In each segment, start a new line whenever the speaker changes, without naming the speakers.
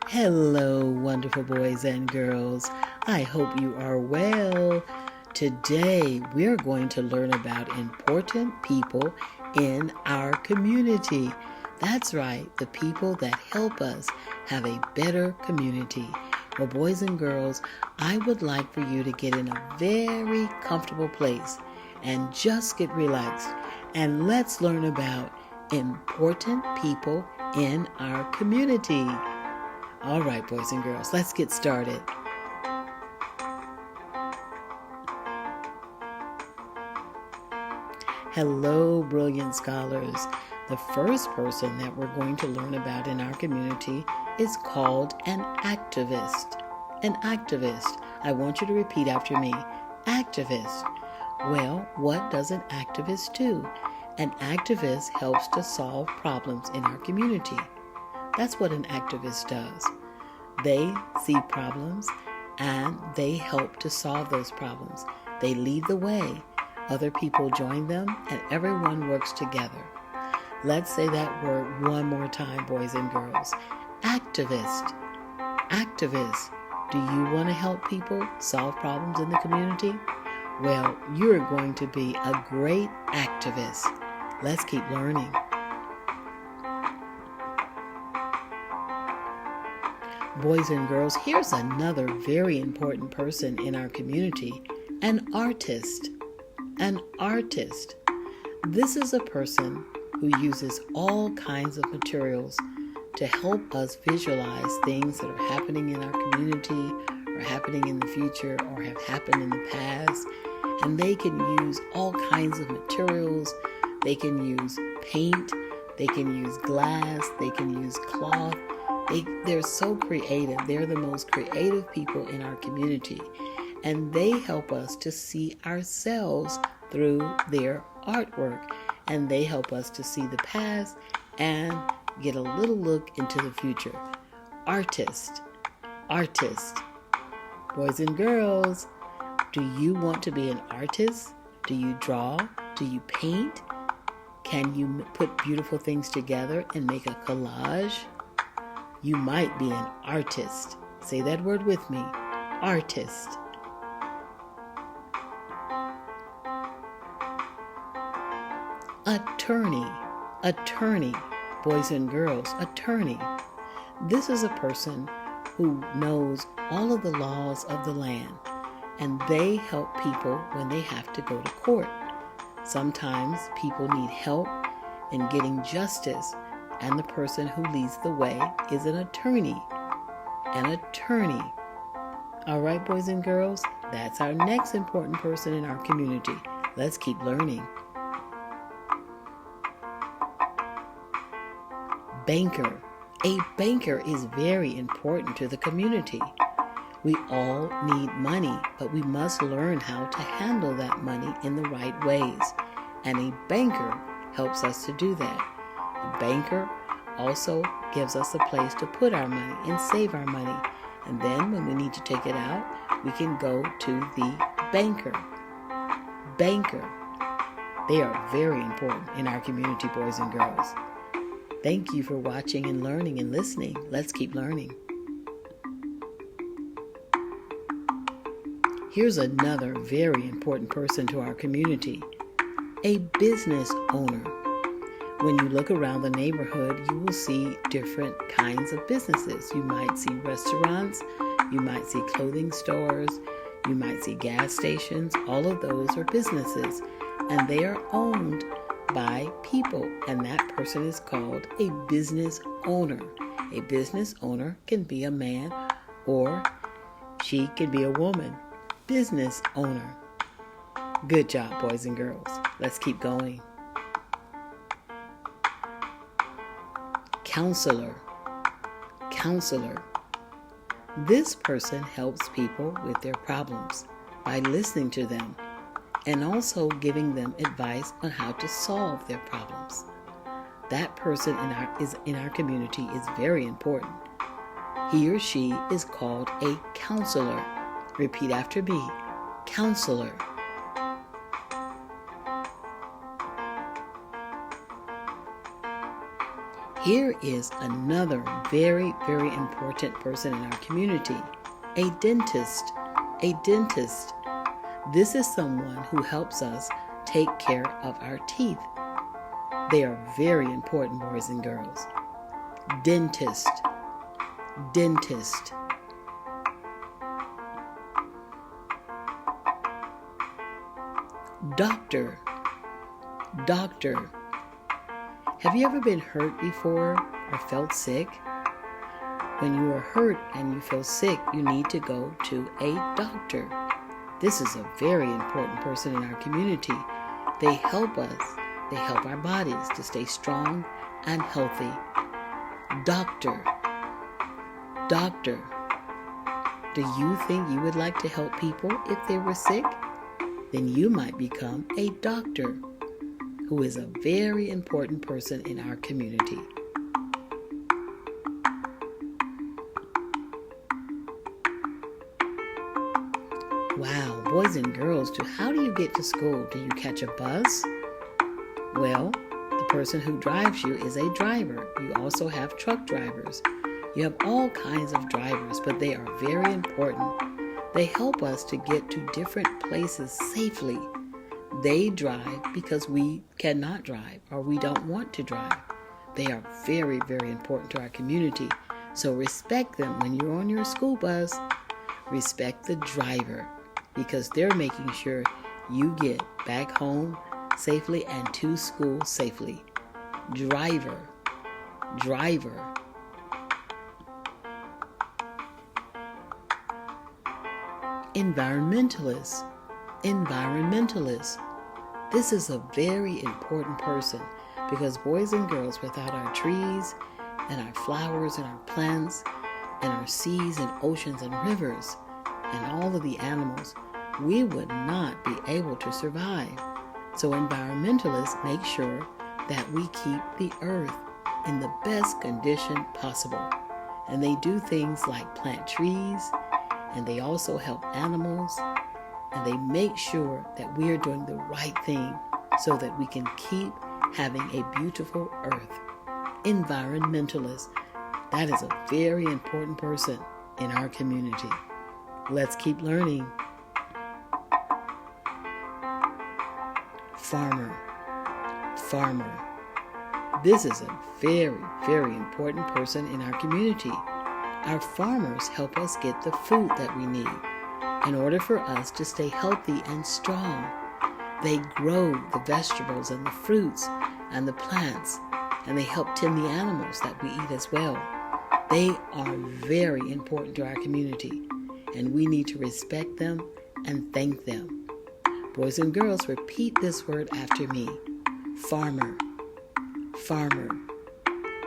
Hello, wonderful boys and girls. I hope you are well. Today, we're going to learn about important people in our community. That's right, the people that help us have a better community. Well, boys and girls, I would like for you to get in a very comfortable place and just get relaxed. And let's learn about important people in our community. All right, boys and girls, let's get started. Hello, brilliant scholars. The first person that we're going to learn about in our community is called an activist. An activist. I want you to repeat after me. Activist. Well, what does an activist do? An activist helps to solve problems in our community. That's what an activist does. They see problems and they help to solve those problems. They lead the way. Other people join them and everyone works together. Let's say that word one more time, boys and girls. Activist. Activist. Do you want to help people solve problems in the community? Well, you're going to be a great activist. Let's keep learning. Boys and girls, here's another very important person in our community, an artist. An artist. This is a person who uses all kinds of materials to help us visualize things that are happening in our community or happening in the future or have happened in the past. And they can use all kinds of materials. They can use paint. They can use glass. They can use cloth. They're so creative. They're the most creative people in our community. And they help us to see ourselves through their artwork. And they help us to see the past and get a little look into the future. Artist. Artist. Boys and girls, do you want to be an artist? Do you draw? Do you paint? Can you put beautiful things together and make a collage? You might be an artist. Say that word with me. Artist. Attorney. Attorney. Boys and girls, attorney. This is a person who knows all of the laws of the land, and they help people when they have to go to court. Sometimes people need help in getting justice, and the person who leads the way is an attorney. An attorney. All right, boys and girls, that's our next important person in our community. Let's keep learning. Banker. A banker is very important to the community. We all need money, but we must learn how to handle that money in the right ways. And a banker helps us to do that. A banker also gives us a place to put our money and save our money. And then when we need to take it out, we can go to the banker. Banker. They are very important in our community, boys and girls. Thank you for watching and learning and listening. Let's keep learning. Here's another very important person to our community. A business owner. When you look around the neighborhood, you will see different kinds of businesses. You might see restaurants, you might see clothing stores, you might see gas stations. All of those are businesses, and they are owned by people, and that person is called a business owner. A business owner can be a man or she can be a woman. Business owner. Good job, boys and girls. Let's keep going. Counselor. Counselor. This person helps people with their problems by listening to them and also giving them advice on how to solve their problems. That person in our community is very important. He or she is called a counselor. Repeat after me. Counselor. Here is another very, very important person in our community, a dentist. A dentist. This is someone who helps us take care of our teeth. They are very important, boys and girls. Dentist. Dentist. Doctor. Doctor. Have you ever been hurt before or felt sick? When you are hurt and you feel sick, you need to go to a doctor. This is a very important person in our community. They help us. They help our bodies to stay strong and healthy. Doctor. Doctor. Do you think you would like to help people if they were sick? Then you might become a doctor, who is a very important person in our community. Wow, boys and girls, how do you get to school? Do you catch a bus? Well, the person who drives you is a driver. You also have truck drivers. You have all kinds of drivers, but they are very important. They help us to get to different places safely. They drive because we cannot drive or we don't want to drive. They are very, very important to our community. So respect them when you're on your school bus. Respect the driver because they're making sure you get back home safely and to school safely. Driver. Driver. Environmentalist. Environmentalist. This is a very important person because boys and girls, without our trees and our flowers and our plants and our seas and oceans and rivers and all of the animals, we would not be able to survive. So environmentalists make sure that we keep the earth in the best condition possible. And they do things like plant trees, and they also help animals, and they make sure that we are doing the right thing so that we can keep having a beautiful earth. Environmentalist. That is a very important person in our community. Let's keep learning. Farmer. Farmer. This is a very, very important person in our community. Our farmers help us get the food that we need in order for us to stay healthy and strong. They grow the vegetables and the fruits and the plants, and they help tend the animals that we eat as well. They are very important to our community, and we need to respect them and thank them. Boys and girls, repeat this word after me. Farmer. Farmer.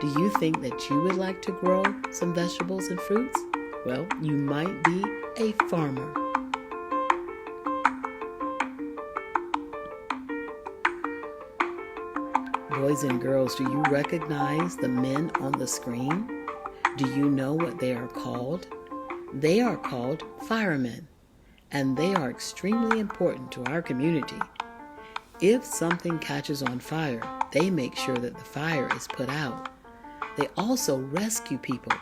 Do you think that you would like to grow some vegetables and fruits? Well, you might be a farmer. Boys and girls, do you recognize the men on the screen? Do you know what they are called? They are called firemen, and they are extremely important to our community. If something catches on fire, they make sure that the fire is put out. They also rescue people.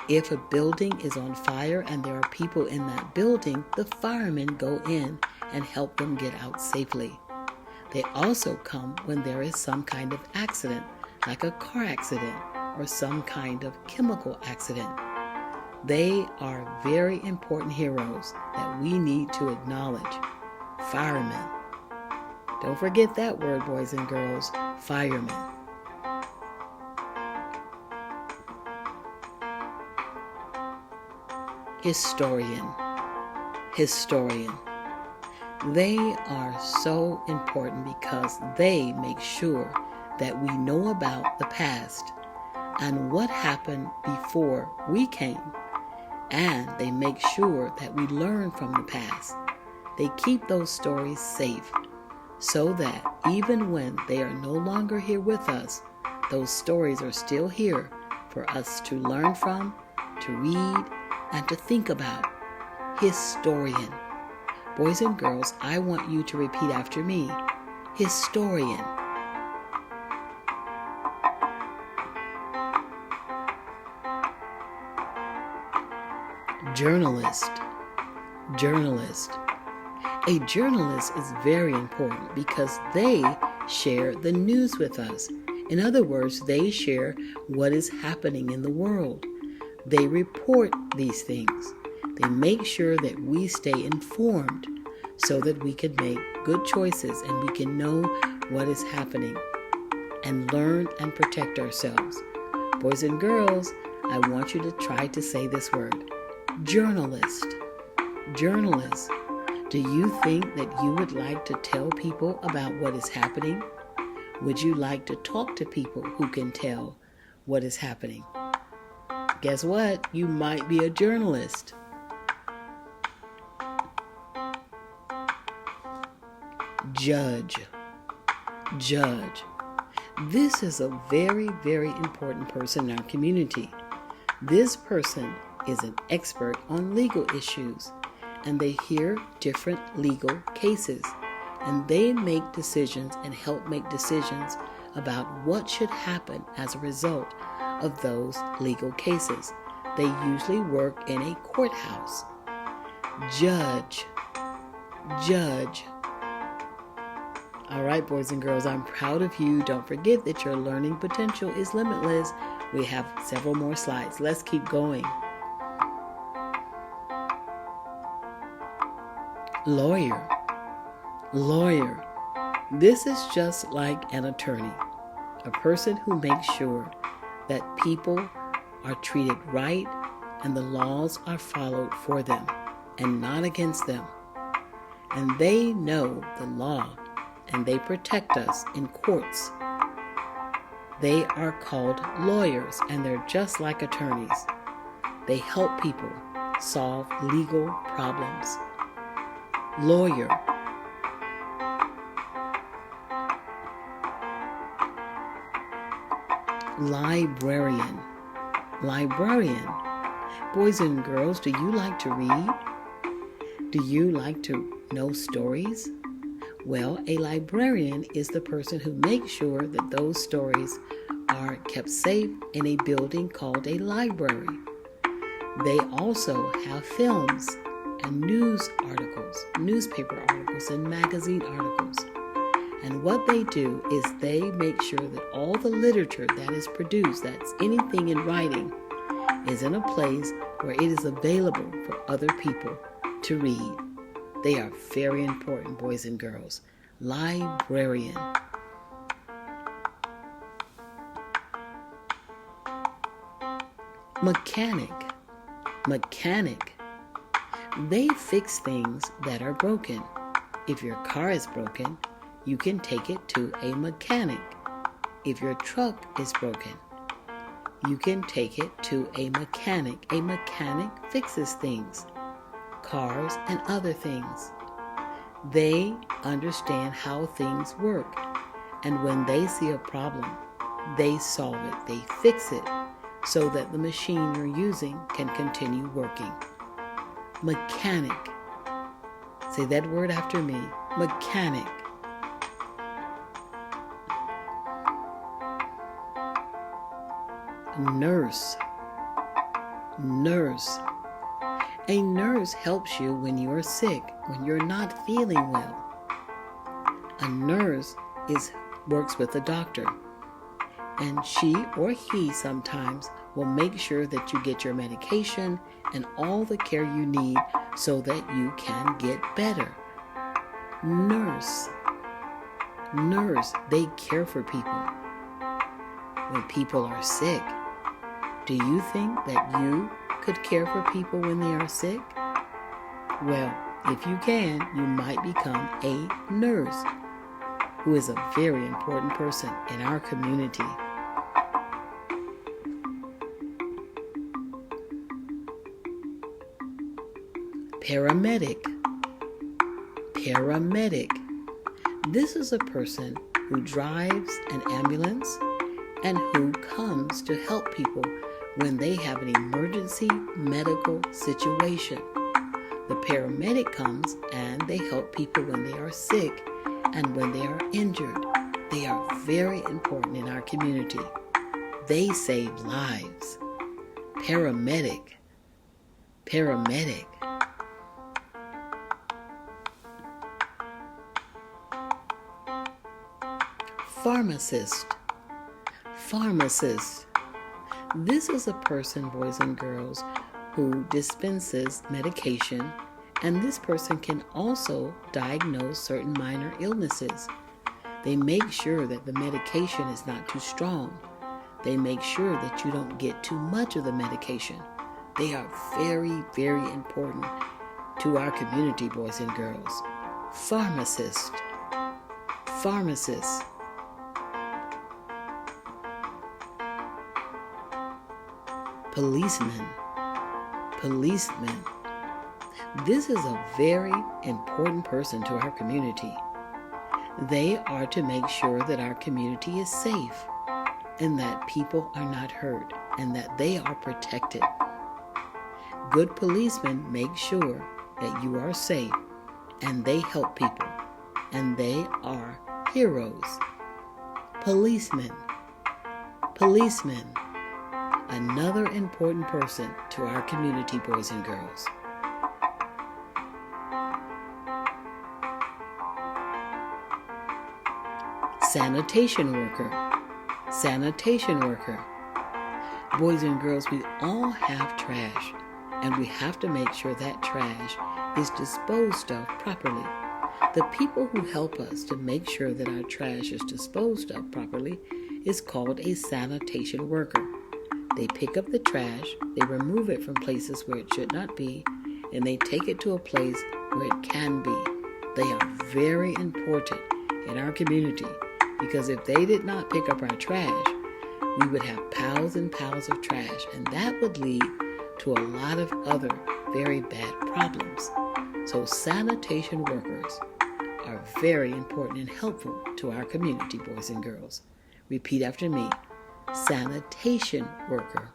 If a building is on fire and there are people in that building, the firemen go in and help them get out safely. They also come when there is some kind of accident, like a car accident or some kind of chemical accident. They are very important heroes that we need to acknowledge. Firemen. Don't forget that word, boys and girls. Firemen. Historian. Historian. They are so important because they make sure that we know about the past and what happened before we came. And they make sure that we learn from the past. They keep those stories safe so that even when they are no longer here with us, those stories are still here for us to learn from, to read, and to think about. Historian. Boys and girls, I want you to repeat after me. Historian. Journalist. Journalist. A journalist is very important because they share the news with us. In other words, they share what is happening in the world. They report these things. They make sure that we stay informed so that we can make good choices and we can know what is happening and learn and protect ourselves. Boys and girls, I want you to try to say this word. Journalist. Journalist. Do you think that you would like to tell people about what is happening? Would you like to talk to people who can tell what is happening? Guess what? You might be a journalist. Judge. Judge. This is a very, very important person in our community. This person is an expert on legal issues, and they hear different legal cases, and they make decisions and help make decisions about what should happen as a result of those legal cases. They usually work in a courthouse. Judge. Judge. All right, boys and girls, I'm proud of you. Don't forget that your learning potential is limitless. We have several more slides. Let's keep going. Lawyer. Lawyer. This is just like an attorney, a person who makes sure that people are treated right and the laws are followed for them and not against them. And they know the law and they protect us in courts. They are called lawyers, and they're just like attorneys. They help people solve legal problems. Lawyer. Librarian. Librarian. Boys and girls, do you like to read? Do you like to know stories? Well, a librarian is the person who makes sure that those stories are kept safe in a building called a library. They also have films and news articles, newspaper articles, and magazine articles. And what they do is they make sure that all the literature that is produced, that's anything in writing, is in a place where it is available for other people to read. They are very important, boys and girls. Librarian. Mechanic. Mechanic. They fix things that are broken. If your car is broken, you can take it to a mechanic. If your truck is broken, you can take it to a mechanic. A mechanic fixes things, cars and other things. They understand how things work, and when they see a problem, they solve it, they fix it, so that the machine you're using can continue working. Mechanic. Say that word after me. Mechanic. Nurse. Nurse. A nurse helps you when you are sick, when you're not feeling well. A nurse works with a doctor, and she or he sometimes will make sure that you get your medication and all the care you need so that you can get better. Nurse. Nurse, they care for people. When people are sick, do you think that you could care for people when they are sick? Well, if you can, you might become a nurse, who is a very important person in our community. Paramedic. Paramedic. This is a person who drives an ambulance and who comes to help people when they have an emergency medical situation. The paramedic comes and they help people when they are sick and when they are injured. They are very important in our community. They save lives. Paramedic. paramedic, pharmacist. Pharmacist. This is a person, boys and girls, who dispenses medication, and this person can also diagnose certain minor illnesses. They make sure that the medication is not too strong. They make sure that you don't get too much of the medication. They are very, very important to our community, boys and girls. Pharmacist. Pharmacist. Policeman. Policeman. This is a very important person to our community. They are to make sure that our community is safe and that people are not hurt and that they are protected. Good policemen make sure that you are safe and they help people and they are heroes. Policemen. Policemen. Another important person to our community, boys and girls. Sanitation worker. Sanitation worker. Boys and girls, we all have trash, and we have to make sure that trash is disposed of properly. The people who help us to make sure that our trash is disposed of properly is called a sanitation worker. They pick up the trash, they remove it from places where it should not be, and they take it to a place where it can be. They are very important in our community because if they did not pick up our trash, we would have piles and piles of trash, and that would lead to a lot of other very bad problems. So sanitation workers are very important and helpful to our community, boys and girls. Repeat after me. Sanitation worker.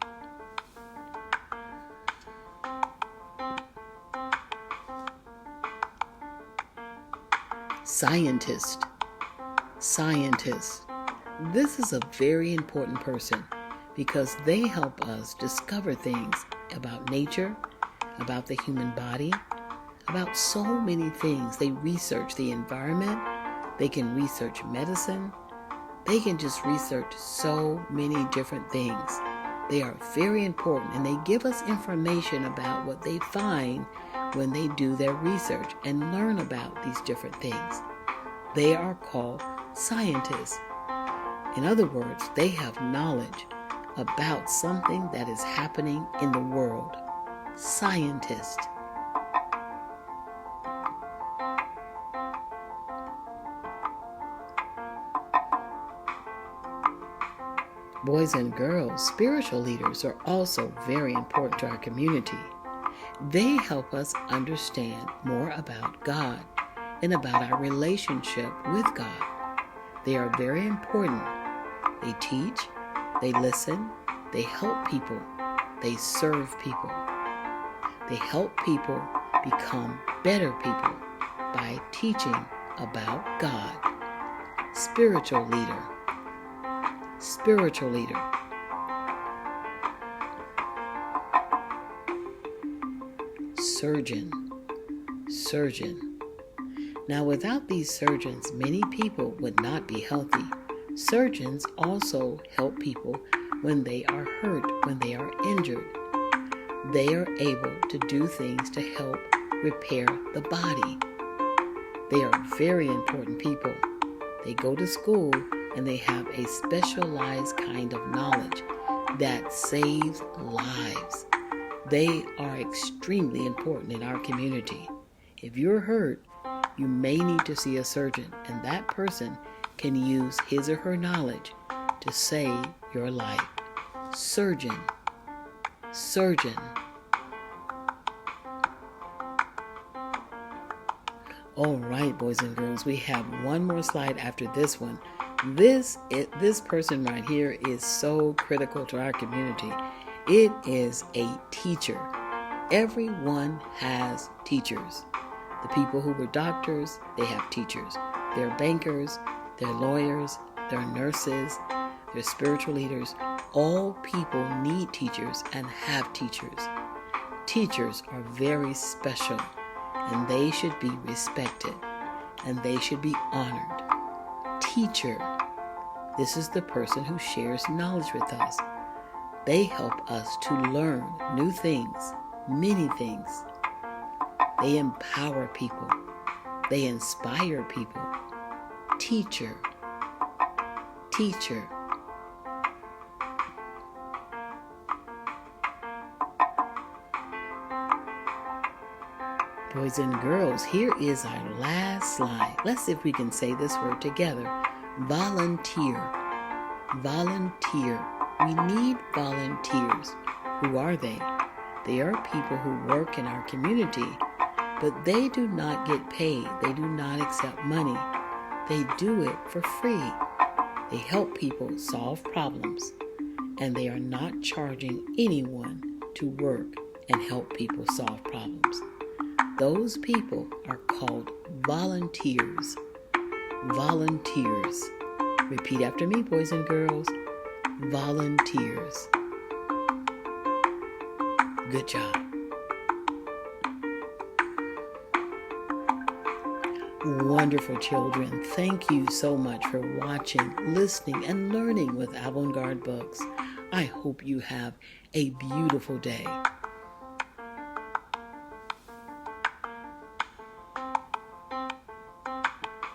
Scientist. Scientist. This is a very important person because they help us discover things about nature, about the human body, about so many things. They research the environment. They can research medicine. They can just research so many different things. They are very important and they give us information about what they find when they do their research and learn about these different things. They are called scientists. In other words, they have knowledge about something that is happening in the world. Scientist. Boys and girls, spiritual leaders are also very important to our community. They help us understand more about God and about our relationship with God. They are very important. They teach, they listen, they help people, they serve people. They help people become better people by teaching about God. Spiritual leader. Spiritual leader. Surgeon. Surgeon. Now, without these surgeons, many people would not be healthy. Surgeons also help people when they are hurt, when they are injured. They are able to do things to help repair the body. They are very important people. They go to school and they have a specialized kind of knowledge that saves lives. They are extremely important in our community. If you're hurt, you may need to see a surgeon, and that person can use his or her knowledge to save your life. Surgeon. Surgeon. All right, boys and girls, we have one more slide after this one. This person right here is so critical to our community. It is a teacher. Everyone has teachers. The people who were doctors, they have teachers. They're bankers, they're lawyers, they're nurses, they're spiritual leaders. All people need teachers and have teachers. Teachers are very special, and they should be respected, and they should be honored. Teacher, this is the person who shares knowledge with us. They help us to learn new things, many things. They empower people. They inspire people. Teacher, teacher. Boys and girls, here is our last slide. Let's see if we can say this word together. Volunteer. Volunteer. We need volunteers. Who are they? They are people who work in our community, but they do not get paid. They do not accept money. They do it for free. They help people solve problems, and they are not charging anyone to work and help people solve problems. Those people are called volunteers. Volunteers. Repeat after me, boys and girls. Volunteers. Good job. Wonderful children. Thank you so much for watching, listening, and learning with Avant-garde Books. I hope you have a beautiful day.